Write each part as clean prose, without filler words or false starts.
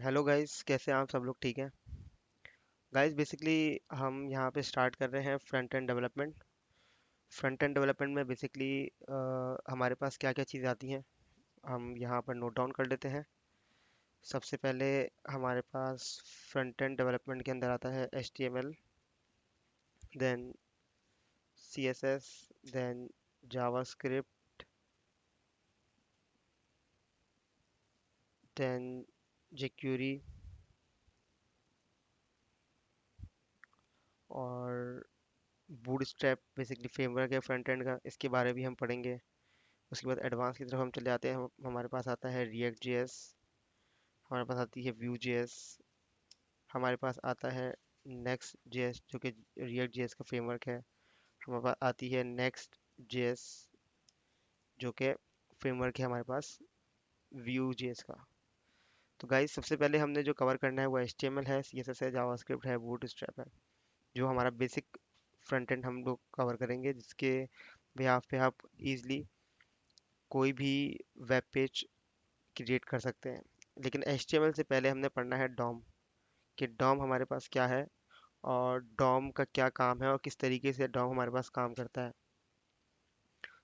Hello guys, कैसे हैं आप सब लोग? ठीक हैं गाइस। बेसिकली हम यहाँ पे स्टार्ट कर रहे हैं front end development. Front end development में बेसिकली हमारे पास क्या क्या चीज़ें आती हैं हम यहाँ पर नोट डाउन कर लेते हैं। सबसे पहले हमारे पास फ्रंट एंड डेवलपमेंट के अंदर आता है HTML, then CSS, then JavaScript, then jQuery और बूटस्ट्रैप बेसिकली फ्रेमवर्क है फ्रंट एंड का, इसके बारे में भी हम पढ़ेंगे। उसके बाद एडवांस की तरफ हम चले जाते हैं। हमारे पास आता है रिएक्ट जेएस, हमारे पास आती है व्यू जेएस, हमारे पास आता है नेक्स्ट जेएस जो कि रिएक्ट जेएस का फ्रेमवर्क है। हमारे पास आती है नेक्स्ट जेएस जो कि फ्रेमवर्क है हमारे पास व्यू जेएस का। तो गाइस, सबसे पहले हमने जो कवर करना है वो HTML है, CSS है, जावास्क्रिप्ट है, बूटस्ट्रैप है। जो हमारा बेसिक फ्रंट एंड हम लोग कवर करेंगे, जिसके बिहाफ पे आप इजीली कोई भी वेब पेज क्रिएट कर सकते हैं। लेकिन HTML से पहले हमने पढ़ना है डॉम, कि डॉम हमारे पास क्या है और डॉम का क्या काम है और किस तरीके से डॉम हमारे पास काम करता है।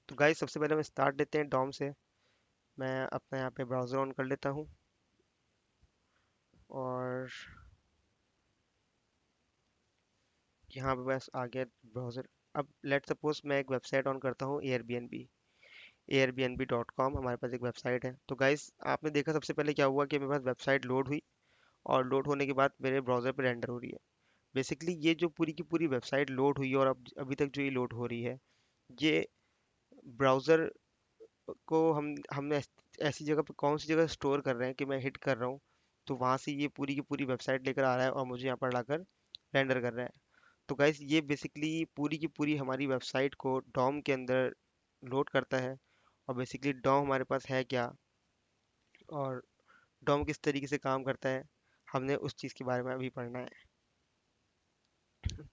तो गाइस, सबसे पहले हम स्टार्ट लेते हैं डॉम से। मैं अपना यहाँ पे ब्राउज़र ऑन कर लेता हूँ और यहाँ पे बस आ गया ब्राउज़र। अब लेट सपोज मैं एक वेबसाइट ऑन करता हूँ, airbnb.com हमारे पास एक वेबसाइट है। तो गाइस, आपने देखा सबसे पहले क्या हुआ कि मेरे पास वेबसाइट लोड हुई और लोड होने के बाद मेरे ब्राउज़र पे रेंडर हो रही है। बेसिकली ये जो पूरी की पूरी वेबसाइट लोड हुई है और अब अभी तक जो ये लोड हो रही है, ये ब्राउज़र को हमने ऐसी जगह पे कौन सी जगह स्टोर कर रहे हैं कि मैं हिट कर रहा हूँ तो वहां से ये पूरी की पूरी वेबसाइट लेकर आ रहा है और मुझे यहाँ पर लाकर रेंडर कर रहा है। तो गाइस, ये बेसिकली पूरी की पूरी हमारी वेबसाइट को डॉम के अंदर लोड करता है। और बेसिकली डॉम हमारे पास है क्या और डॉम किस तरीके से काम करता है, हमने उस चीज़ के बारे में अभी पढ़ना है।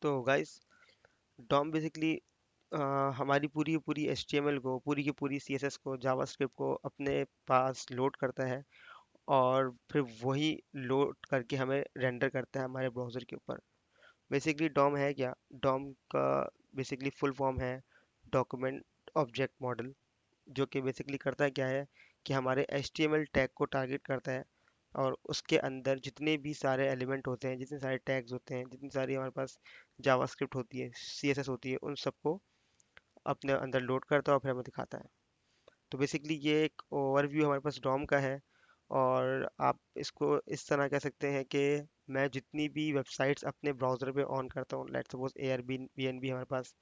तो गाइस, डॉम बेसिकली हमारी पूरी की पूरी HTML को, पूरी की पूरी CSS को, जावास्क्रिप्ट को अपने पास लोड करता है और फिर वही लोड करके हमें रेंडर करता है हमारे ब्राउज़र के ऊपर। बेसिकली डॉम है क्या? डॉम का बेसिकली फुल फॉर्म है डॉक्यूमेंट ऑब्जेक्ट मॉडल, जो कि बेसिकली करता क्या है कि हमारे HTML टैग को टारगेट करता है और उसके अंदर जितने भी सारे एलिमेंट होते हैं, जितने सारे टैग्स होते हैं, जितनी सारी हमारे पास जावास्क्रिप्ट होती है, CSS होती है, उन सबको अपने अंदर लोड करता है और फिर हमें दिखाता है। तो बेसिकली ये एक ओवरव्यू हमारे पास डॉम का है। और आप इसको इस तरह कह सकते हैं कि मैं जितनी भी वेबसाइट्स अपने ब्राउज़र पे ऑन करता हूँ, लेट्स सपोज एयरबीएनबी हमारे पास,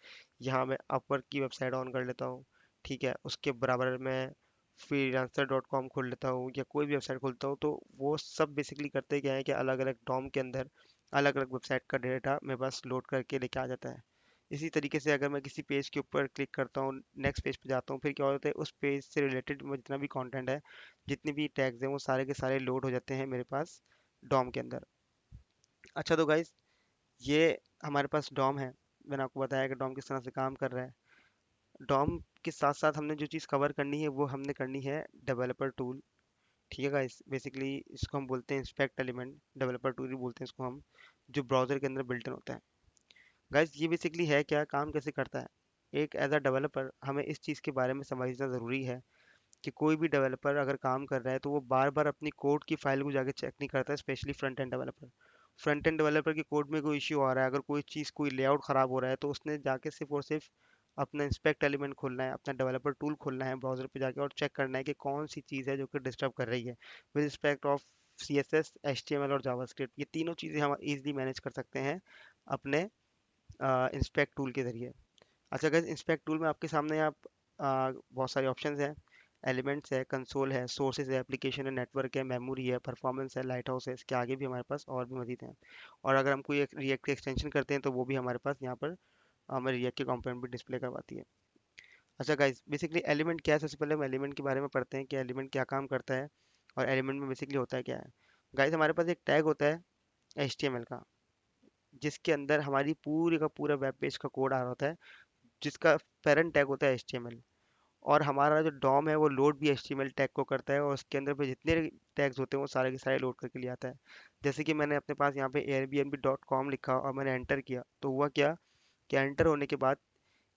यहाँ मैं अपवर्क की वेबसाइट ऑन कर लेता हूँ, ठीक है, उसके बराबर मैं freelancer.com खोल लेता हूँ या कोई भी वेबसाइट खोलता हूँ, तो वो सब बेसिकली करते क्या है कि अलग अलग डॉम के अंदर अलग अलग वेबसाइट का डेटा मेरे पास लोड करके लेके आ जाता है। इसी तरीके से अगर मैं किसी पेज के ऊपर क्लिक करता हूँ, नेक्स्ट पेज पे जाता हूँ, फिर क्या होता है, उस पेज से रिलेटेड जितना भी कंटेंट है, जितने भी टैग्स हैं, वो सारे के सारे लोड हो जाते हैं मेरे पास डॉम के अंदर। अच्छा, तो गाइज, ये हमारे पास डॉम है। मैंने आपको बताया कि डॉम किस तरह से काम कर रहा है। डॉम के साथ साथ हमने जो चीज़ कवर करनी है वो हमने करनी है डेवलपर टूल। ठीक है गाइस, बेसिकली इसको हम बोलते हैं इंस्पेक्ट एलिमेंट, डेवलपर टूल ही बोलते हैं इसको हम, जो ब्राउज़र के अंदर बिल्ट इन होता है। गाइस, ये बेसिकली है क्या, काम कैसे करता है? एक एज अ डेवलपर हमें इस चीज़ के बारे में समझना ज़रूरी है कि कोई भी डेवलपर अगर काम कर रहा है तो वो बार बार अपनी कोड की फाइल को जाके चेक नहीं करता है, specially front end developer. Front end developer के कोड में कोई इश्यू आ रहा है, अगर कोई चीज़, कोई लेआउट ख़राब हो रहा है, तो उसने जाके सिर्फ और सिर्फ अपना इंस्पेक्ट एलिमेंट खोलना है, अपना डेवलपर टूल खोलना है ब्राउज़र पे जाके और चेक करना है कि कौन सी चीज़ है जो कि डिस्टर्ब कर रही है, with respect of CSS, HTML और जावास्क्रिप्ट। ये तीनों चीज़ें हम इजीली मैनेज कर सकते हैं अपने इंस्पेक्ट टूल के ज़रिए। अच्छा गाइस, इंस्पेक्ट टूल में आपके सामने आप बहुत सारे ऑप्शंस हैं। एलिमेंट्स है, कंसोल है, सोर्सेज है, एप्लीकेशन है, नेटवर्क है, मेमोरी है, परफॉर्मेंस है, लाइट हाउस है। इसके आगे भी हमारे पास और भी मजीद हैं। और अगर हम कोई एक रिएक्ट की एक्सटेंशन करते हैं तो वो भी हमारे पास यहाँ पर हमें रिएक्ट के कंपोनेंट भी डिस्प्ले करवाती है। अच्छा गाइस, बेसिकली एलिमेंट क्या है, सबसे पहले हम एलिमेंट के बारे में पढ़ते हैं कि एलिमेंट क्या काम करता है और एलिमेंट में बेसिकली होता है क्या है। गाइस, हमारे पास एक टैग होता है HTML का, जिसके अंदर हमारी पूरी का पूरा वेब पेज का कोड आ रहा होता है, जिसका पेरेंट टैग होता है HTML। और हमारा जो डॉम है वो लोड भी HTML टैग को करता है, और उसके अंदर पे जितने टैग्स होते हैं वो सारे के सारे लोड करके ले आता है। जैसे कि मैंने अपने पास यहाँ पे airbnb.com लिखा और मैंने एंटर किया, तो हुआ क्या कि एंटर होने के बाद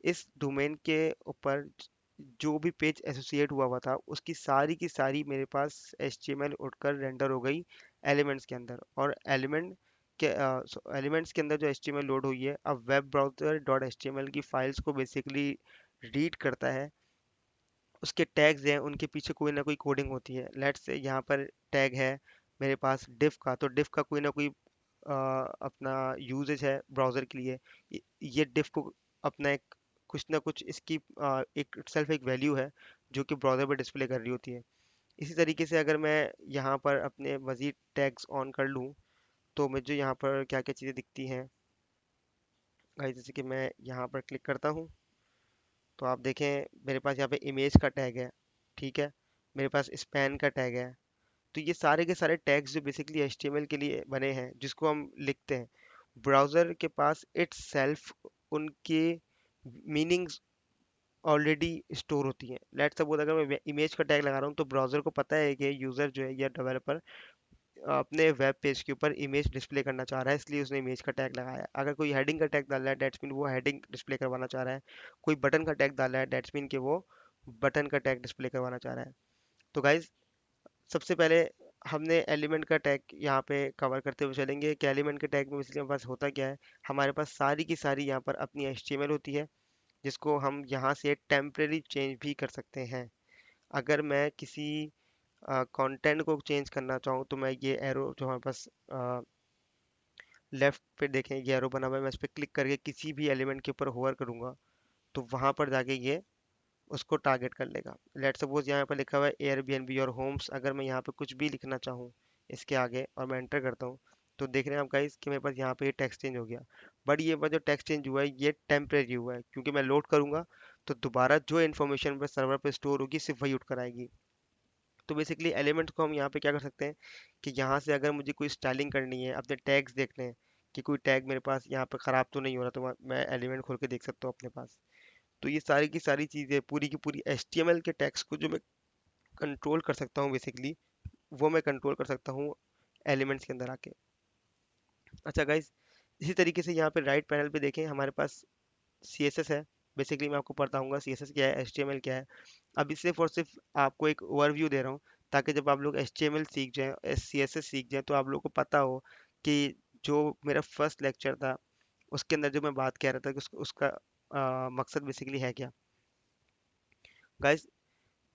इस डोमेन के ऊपर जो भी पेज एसोसिएट हुआ हुआ था उसकी सारी की सारी मेरे पास HTML उठकर रेंडर हो गई एलिमेंट्स के अंदर। और के एलिमेंट्स के अंदर जो HTML लोड हुई है, अब वेब ब्राउज़र डॉट HTML की फाइल्स को बेसिकली रीड करता है। उसके टैग्स हैं, उनके पीछे कोई ना कोई कोडिंग होती है। लेट्स से यहाँ पर टैग है मेरे पास डिफ का, तो डिफ का कोई ना कोई अपना यूजेज है ब्राउज़र के लिए। ये डिफ को अपना एक कुछ ना कुछ इसकी एक सेल्फ एक वैल्यू है जो कि ब्राउज़र पर डिस्प्ले कर रही होती है। इसी तरीके से अगर मैं यहाँ पर अपने मज़ीद टैग्स ऑन कर लूँ तो मुझे यहाँ पर क्या क्या चीज़ें दिखती हैं गाइस। जैसे कि मैं यहाँ पर क्लिक करता हूँ तो आप देखें मेरे पास यहाँ पे इमेज का टैग है, ठीक है, मेरे पास स्पैन का टैग है। तो ये सारे के सारे टैग्स जो बेसिकली HTML के लिए बने हैं जिसको हम लिखते हैं, ब्राउज़र के पास इट्स सेल्फ उनके मीनिंग्स ऑलरेडी स्टोर होती हैं। लेट्स सपोज अगर मैं इमेज का टैग लगा रहा हूँ तो ब्राउज़र को पता है कि यूज़र जो है या डेवलपर अपने वेब पेज के ऊपर इमेज डिस्प्ले करना चाह रहा है, इसलिए उसने इमेज का टैग लगाया है। अगर कोई हेडिंग का टैग डाल रहा है डेट्स मीन वो हेडिंग डिस्प्ले करवाना चाह रहा है। कोई बटन का टैग डाल रहा है डेट्स मीन कि वो बटन का टैग डिस्प्ले करवाना चाह रहा है। तो गाइज सबसे पहले हमने एलिमेंट का टैग यहाँ पे कवर करते हुए चलेंगे कि एलिमेंट के टैग में बेसिकली हमारे पास होता क्या है। हमारे पास सारी की सारी यहाँ पर अपनी HTML होती है जिसको हम यहाँ से टेम्परेरी चेंज भी कर सकते हैं। अगर मैं किसी कंटेंट को चेंज करना चाहूँ तो मैं ये एरो जो हमारे पास लेफ्ट पे देखें ये एरो बना हुआ है, मैं इस पर क्लिक करके किसी भी एलिमेंट के ऊपर होवर करूंगा तो वहां पर जाके ये उसको टारगेट कर लेगा। लेट सपोज यहाँ पर लिखा हुआ है एयरबीएनबी और होम्स, अगर मैं यहाँ पे कुछ भी लिखना चाहूँ इसके आगे और मैं एंटर करता हूँ तो देख रहे हैं आप गाइस कि मेरे पास यहाँ पे ये टेक्स्ट चेंज हो गया। बट ये जो टेक्स्ट चेंज हुआ है ये टेम्परेरी हुआ है, क्योंकि मैं लोड करूंगा तो दोबारा जो इन्फॉर्मेशन पर सर्वर पे स्टोर होगी सिर्फ वही उठ कर आएगी। तो बेसिकली एलिमेंट्स को हम यहाँ पे क्या कर सकते हैं कि यहाँ से अगर मुझे कोई स्टाइलिंग करनी है, अपने टैग्स देखने हैं कि कोई टैग मेरे पास यहाँ पे ख़राब तो नहीं हो रहा, तो मैं एलिमेंट खोल के देख सकता हूँ अपने पास। तो ये सारी की सारी चीज़ें पूरी की पूरी HTML के टैग्स को जो मैं कंट्रोल कर सकता हूँ बेसिकली, वो मैं कंट्रोल कर सकता हूँ एलिमेंट्स के अंदर आके। अच्छा गाइज, इसी तरीके से यहाँ पे राइट पैनल पे देखें हमारे पास CSS है। बेसिकली मैं आपको बताऊंगा CSS क्या है, HTML क्या है। अभी सिर्फ और सिर्फ आपको एक ओवरव्यू दे रहा हूँ ताकि जब आप लोग HTML सीख जाएं, CSS सीख जाएं, तो आप लोग को पता हो कि जो मेरा फर्स्ट लेक्चर था उसके अंदर जो मैं बात कह रहा था कि उसका मकसद बेसिकली है क्या। गाइस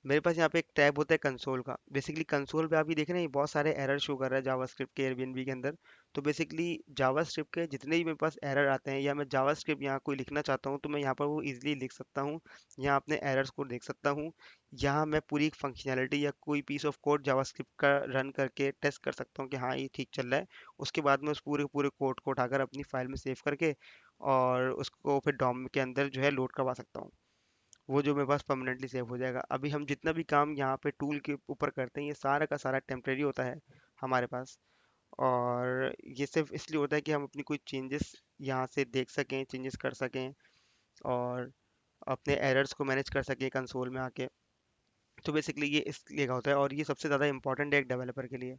मेरे पास यहाँ पे एक टैब होता है कंसोल का। बेसिकली कंसोल पे आप ये देख रहे हैं ये बहुत सारे एरर शो कर रहा है जावास्क्रिप्ट के एयरबीएनबी के अंदर। तो बेसिकली जावास्क्रिप्ट के जितने भी मेरे पास एरर आते हैं या मैं जावास्क्रिप्ट यहाँ कोई लिखना चाहता हूँ तो मैं यहाँ पर वो इजीली लिख सकता हूँ। यहाँ अपने एरर्स को देख सकता हूँ। यहाँ मैं पूरी फंक्शनैलिटी या कोई पीस ऑफ कोड जावास्क्रिप्ट का रन करके टेस्ट कर सकता हूँ कि हाँ ये ठीक चल रहा है। उसके बाद मैं उस पूरे पूरे कोड को उठाकर अपनी फाइल में सेव करके और उसको फिर डॉम के अंदर जो है लोड करवा सकता हूँ। वो जो मेरे पास परमानेंटली सेव हो जाएगा। अभी हम जितना भी काम यहाँ पे टूल के ऊपर करते हैं ये सारा का सारा टेम्परेरी होता है हमारे पास। और ये सिर्फ इसलिए होता है कि हम अपनी कोई चेंजेस यहाँ से देख सकें, चेंजेस कर सकें और अपने एरर्स को मैनेज कर सकें कंसोल में आके। तो बेसिकली ये इसलिए का होता है और ये सबसे ज़्यादा इंपॉर्टेंट है एक डेवलपर के लिए।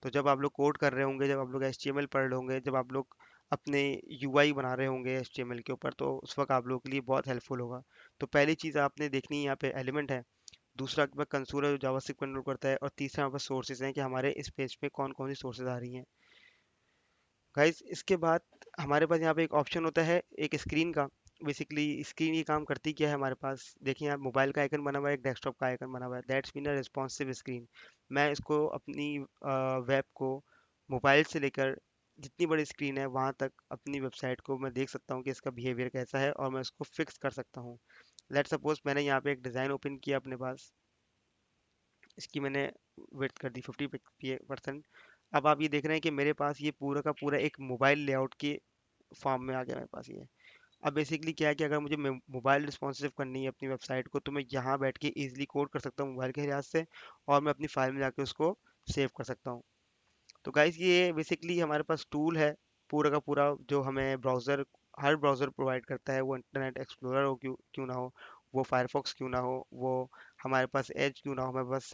तो जब आप लोग कोड कर रहे होंगे, जब आप लोग HTML पढ़ रहे होंगे, जब आप लोग अपने UI बना रहे होंगे HTML के ऊपर, तो उस वक्त आप लोगों के लिए बहुत हेल्पफुल होगा। तो पहली चीज़ आपने देखनी है यहाँ पे एलिमेंट है, दूसरा आपके पास कंसोल है जो जावास्क्रिप्ट कंट्रोल करता है, और तीसरा हमारे पास सोर्सेज हैं कि हमारे इस पेज पे कौन कौन सी सोर्सेज आ रही हैं। गाइस इसके बाद हमारे पास यहाँ पे एक ऑप्शन होता है एक स्क्रीन का। बेसिकली स्क्रीन ये काम करती क्या है, हमारे पास देखिए यहाँ मोबाइल का आइकन बना हुआ है, एक डेस्कटॉप का आइकन बना हुआ है, that's mean a responsive screen. मैं इसको अपनी वेब को मोबाइल से लेकर जितनी बड़ी स्क्रीन है वहाँ तक अपनी वेबसाइट को मैं देख सकता हूँ कि इसका बिहेवियर कैसा है और मैं उसको फिक्स कर सकता हूँ। लेट सपोज मैंने यहाँ पे एक डिज़ाइन ओपन किया अपने पास, इसकी मैंने विड्थ कर दी 50%। अब आप ये देख रहे हैं कि मेरे पास ये पूरा का पूरा एक मोबाइल लेआउट के फॉर्म में आ गया मेरे पास ये। अब बेसिकली क्या है कि अगर मुझे मोबाइल रिस्पॉन्सिव करनी है अपनी वेबसाइट को तो मैं यहाँ बैठ के इजीली कोड कर सकता हूँ मोबाइल के लिहाज से, और मैं अपनी फाइल में जाके उसको सेव कर सकता हूँ। तो गाइस ये बेसिकली हमारे पास टूल है पूरा का पूरा जो हमें ब्राउज़र हर ब्राउज़र प्रोवाइड करता है, वो इंटरनेट एक्सप्लोरर हो क्यों क्यों ना हो, वो फायरफॉक्स क्यों ना हो, वो हमारे पास एज क्यों ना हो, हमारे पास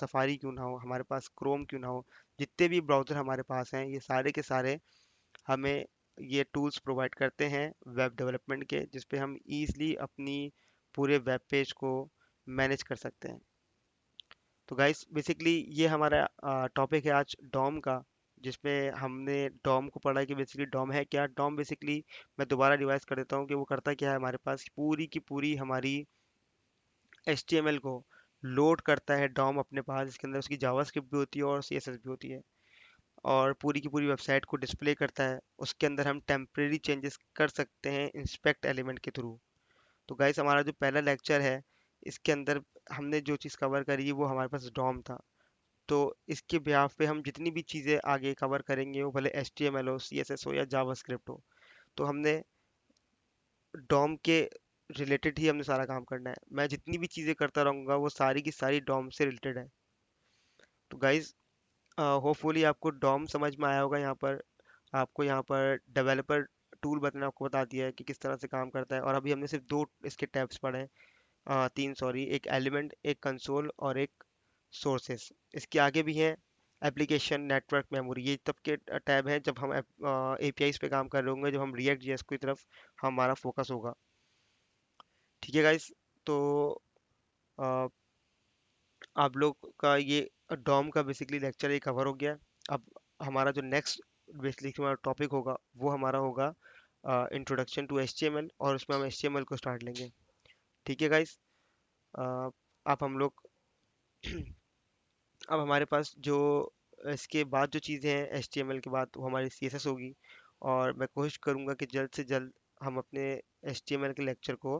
सफारी क्यों ना हो, हमारे पास क्रोम क्यों ना हो, जितने भी ब्राउज़र हमारे पास हैं ये सारे के सारे हमें ये टूल्स प्रोवाइड करते हैं वेब डेवलपमेंट के, जिस पे हम ईज़िली अपनी पूरे वेब पेज को मैनेज कर सकते हैं। तो गाइस बेसिकली ये हमारा टॉपिक है आज डॉम का, जिसमें हमने डॉम को पढ़ा कि बेसिकली डॉम है क्या। डॉम बेसिकली, मैं दोबारा रिवाइज कर देता हूँ कि वो करता क्या है, हमारे पास पूरी की पूरी हमारी HTML को लोड करता है डॉम अपने पास, जिसके अंदर उसकी जावास्क्रिप्ट भी होती है और CSS भी होती है, और पूरी की पूरी वेबसाइट को डिस्प्ले करता है। उसके अंदर हम टेम्परेरी चेंजेस कर सकते हैं इंस्पेक्ट एलिमेंट के थ्रू। तो गाइस हमारा जो पहला लेक्चर है, इसके अंदर हमने जो चीज़ कवर करी वो हमारे पास डॉम था। तो इसके ब्याह पे हम जितनी भी चीज़ें आगे कवर करेंगे, वो भले HTML हो, CSS हो या जावास्क्रिप्ट हो, तो हमने डॉम के रिलेटेड ही हमने सारा काम करना है। मैं जितनी भी चीज़ें करता रहूँगा वो सारी की सारी डॉम से रिलेटेड है। तो गाइज होपफुली आपको डॉम समझ में आया होगा। यहाँ पर आपको यहाँ पर डेवलपर टूल बताना आपको बता दिया है कि किस तरह से काम करता है। और अभी हमने सिर्फ दो इसके टैब्स पढ़े हैं, तीन सॉरी, एक एलिमेंट, एक कंसोल और एक सोर्सेस। इसके आगे भी हैं एप्लीकेशन, नेटवर्क, मेमोरी, ये तब के टैब हैं जब हम APIs पे काम कर रहे होंगे, जब हम रिएक्ट जेएस की तरफ हमारा फोकस होगा। ठीक है गाइस, तो अ, आप लोग का ये डॉम का बेसिकली लेक्चर ये कवर हो गया। अब हमारा जो नेक्स्ट बेसिकली हमारा टॉपिक होगा वो हमारा होगा इंट्रोडक्शन टू HTML, और उसमें हम HTML को स्टार्ट लेंगे। ठीक है गाइस, अब हम लोग अब हमारे पास जो इसके बाद जो चीज़ें हैं HTML के बाद, वो हमारी CSS होगी। और मैं कोशिश करूँगा कि जल्द से जल्द हम अपने HTML के लेक्चर को